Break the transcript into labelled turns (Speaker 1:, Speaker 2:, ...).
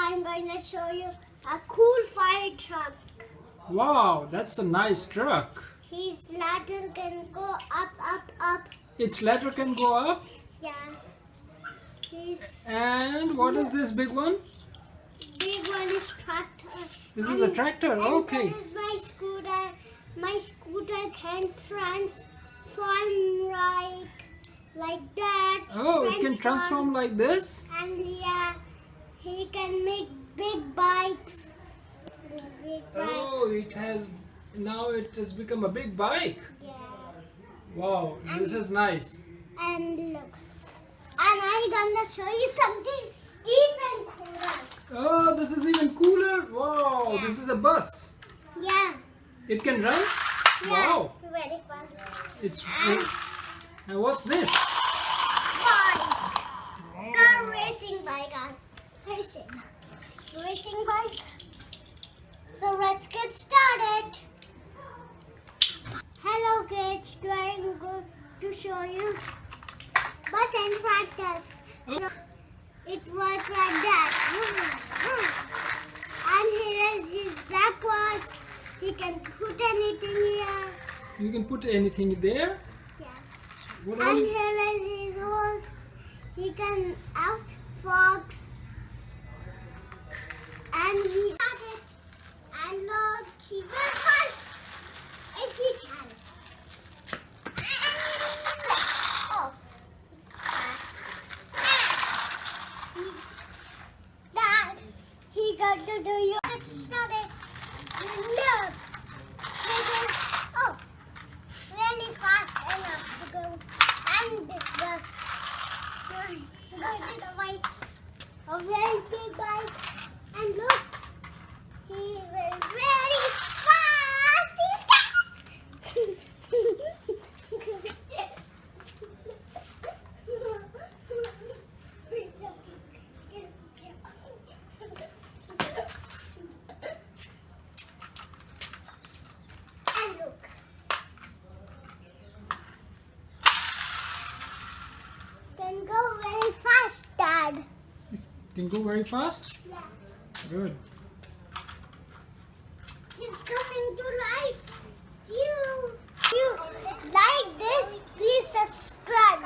Speaker 1: I'm going to show you a cool fire truck.
Speaker 2: Wow, that's a nice truck.
Speaker 1: His ladder can go up, up, up.
Speaker 2: Its ladder can go up.
Speaker 1: Yeah.
Speaker 2: And what is this big one?
Speaker 1: Big one is tractor.
Speaker 2: This is a tractor. Okay.
Speaker 1: This is my scooter. My scooter can transform like that.
Speaker 2: Oh, it can transform like this?
Speaker 1: And yeah, he can make big bikes.
Speaker 2: Oh, now it has become a big bike.
Speaker 1: Yeah.
Speaker 2: Wow, this is nice.
Speaker 1: And look, and I'm gonna show you something even cooler.
Speaker 2: Oh, this is even cooler. Wow,
Speaker 1: Yeah.
Speaker 2: This is a bus.
Speaker 1: Yeah.
Speaker 2: It can run?
Speaker 1: Yeah.
Speaker 2: Wow.
Speaker 1: Very fast.
Speaker 2: And what's this?
Speaker 1: Bike. Car racing bike. Racing bike. So let's get started. Hello kids, today I'm going to show you bus and tractors. So it works like that. And here is his backwards. He can put anything here.
Speaker 2: You can put anything there?
Speaker 1: Yeah.
Speaker 2: What
Speaker 1: And
Speaker 2: else?
Speaker 1: here is his hose. He can out fox. And he got it. And look, he will first if he can. Oh. Dad, he got to do you. It's started. Look. This is, really fast enough to go. And this bus. Going to the bike. A very big bike. And look. He will very fast. He's and look. Can go very fast, Dad.
Speaker 2: It can go very fast?
Speaker 1: Yeah.
Speaker 2: Good.
Speaker 1: It's coming to life. You like this, please subscribe.